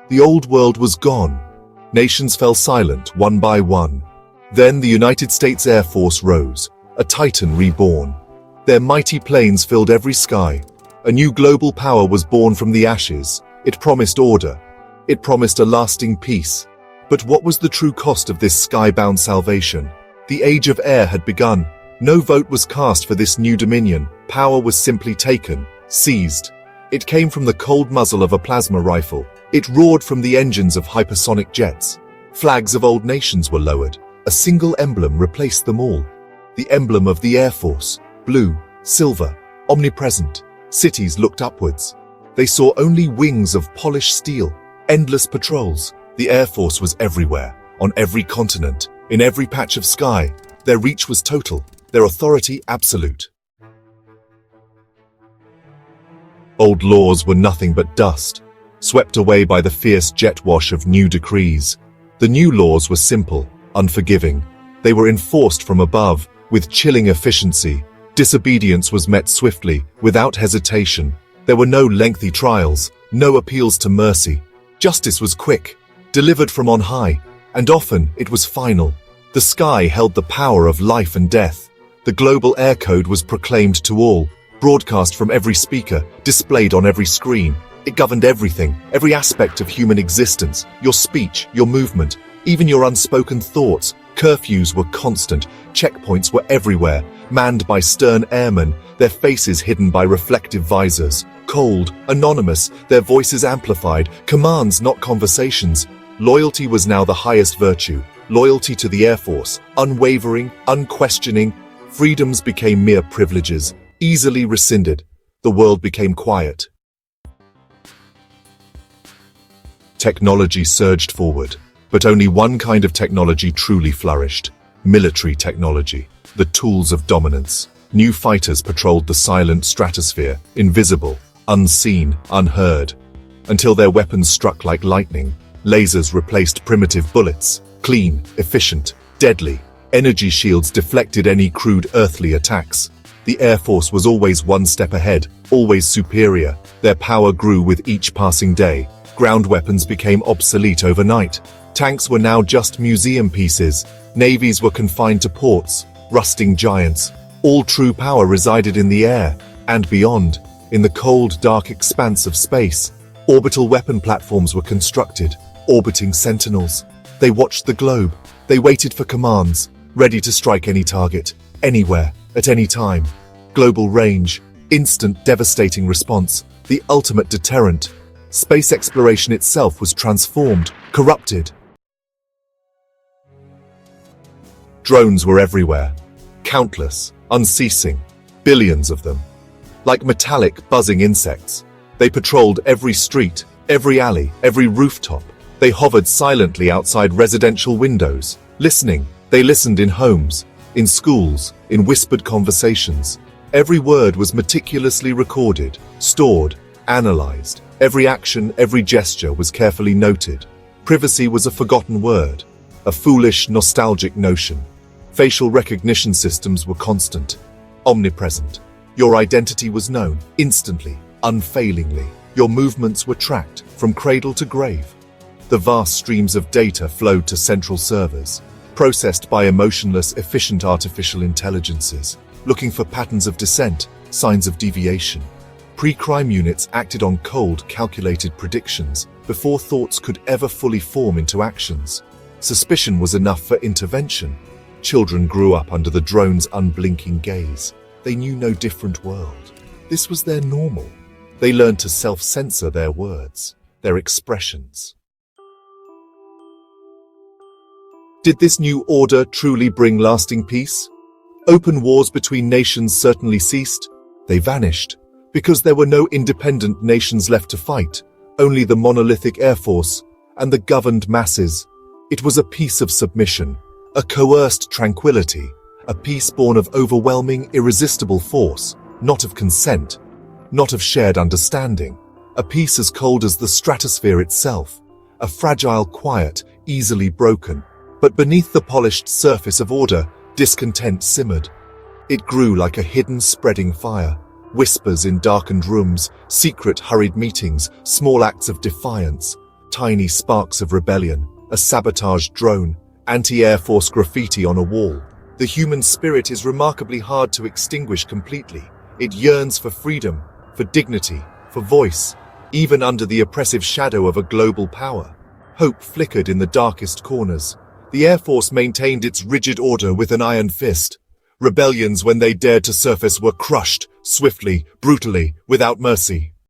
The old world was gone. Nations fell silent, one by one. Then the United States Air Force rose, a titan reborn. Their mighty planes filled every sky. A new global power was born from the ashes. It promised order. It promised a lasting peace. But what was the true cost of this sky-bound salvation? The age of air had begun. No vote was cast for this new dominion. Power was simply taken, seized. It came from the cold muzzle of a plasma rifle. It roared from the engines of hypersonic jets. Flags of old nations were lowered. A single emblem replaced them all. The emblem of the Air Force, blue, silver, omnipresent. Cities looked upwards. They saw only wings of polished steel, endless patrols. The Air Force was everywhere, on every continent, in every patch of sky. Their reach was total, their authority absolute. Old laws were nothing but dust, swept away by the fierce jet wash of new decrees. The new laws were simple, unforgiving. They were enforced from above, with chilling efficiency. Disobedience was met swiftly, without hesitation. There were no lengthy trials, no appeals to mercy. Justice was quick, delivered from on high, and often it was final. The sky held the power of life and death. The global air code was proclaimed to all, broadcast from every speaker, displayed on every screen. It governed everything, every aspect of human existence, your speech, your movement, even your unspoken thoughts. Curfews were constant, checkpoints were everywhere, manned by stern airmen, their faces hidden by reflective visors. Cold, anonymous, their voices amplified, commands not conversations. Loyalty was now the highest virtue, loyalty to the Air Force, unwavering, unquestioning. Freedoms became mere privileges, easily rescinded. The world became quiet. Technology surged forward, but only one kind of technology truly flourished: military technology, the tools of dominance. New fighters patrolled the silent stratosphere, invisible, unseen, unheard, until their weapons struck like lightning. Lasers replaced primitive bullets, clean, efficient, deadly. Energy shields deflected any crude earthly attacks. The Air Force was always one step ahead, always superior. Their power grew with each passing day. Ground weapons became obsolete overnight. Tanks were now just museum pieces. Navies were confined to ports, rusting giants. All true power resided in the air, and beyond, in the cold, dark expanse of space. Orbital weapon platforms were constructed, orbiting sentinels. They watched the globe. They waited for commands, ready to strike any target, anywhere, at any time. Global range, instant devastating response, the ultimate deterrent. Space exploration itself was transformed, corrupted. Drones were everywhere, countless, unceasing, billions of them. Like metallic, buzzing insects, they patrolled every street, every alley, every rooftop. They hovered silently outside residential windows, listening. They listened in homes, in schools, in whispered conversations. Every word was meticulously recorded, stored, analyzed. Every action, every gesture was carefully noted. Privacy was a forgotten word, a foolish, nostalgic notion. Facial recognition systems were constant, omnipresent. Your identity was known, instantly, unfailingly. Your movements were tracked, from cradle to grave. The vast streams of data flowed to central servers, processed by emotionless, efficient artificial intelligences, looking for patterns of dissent, signs of deviation. Pre-crime units acted on cold, calculated predictions before thoughts could ever fully form into actions. Suspicion was enough for intervention. Children grew up under the drone's unblinking gaze. They knew no different world. This was their normal. They learned to self-censor their words, their expressions. Did this new order truly bring lasting peace? Open wars between nations certainly ceased. They vanished, because there were no independent nations left to fight, only the monolithic Air Force and the governed masses. It was a peace of submission, a coerced tranquility, a peace born of overwhelming, irresistible force, not of consent, not of shared understanding. A peace as cold as the stratosphere itself, a fragile quiet, easily broken. But beneath the polished surface of order, discontent simmered. It grew like a hidden, spreading fire. Whispers in darkened rooms, secret, hurried meetings, small acts of defiance. tiny sparks of rebellion, a sabotaged drone, anti-Air Force graffiti on a wall. The human spirit is remarkably hard to extinguish completely. It yearns for freedom, for dignity, for voice, even under the oppressive shadow of a global power. Hope flickered in the darkest corners. The Air Force maintained its rigid order with an iron fist. Rebellions, when they dared to surface, were crushed, swiftly, brutally, without mercy.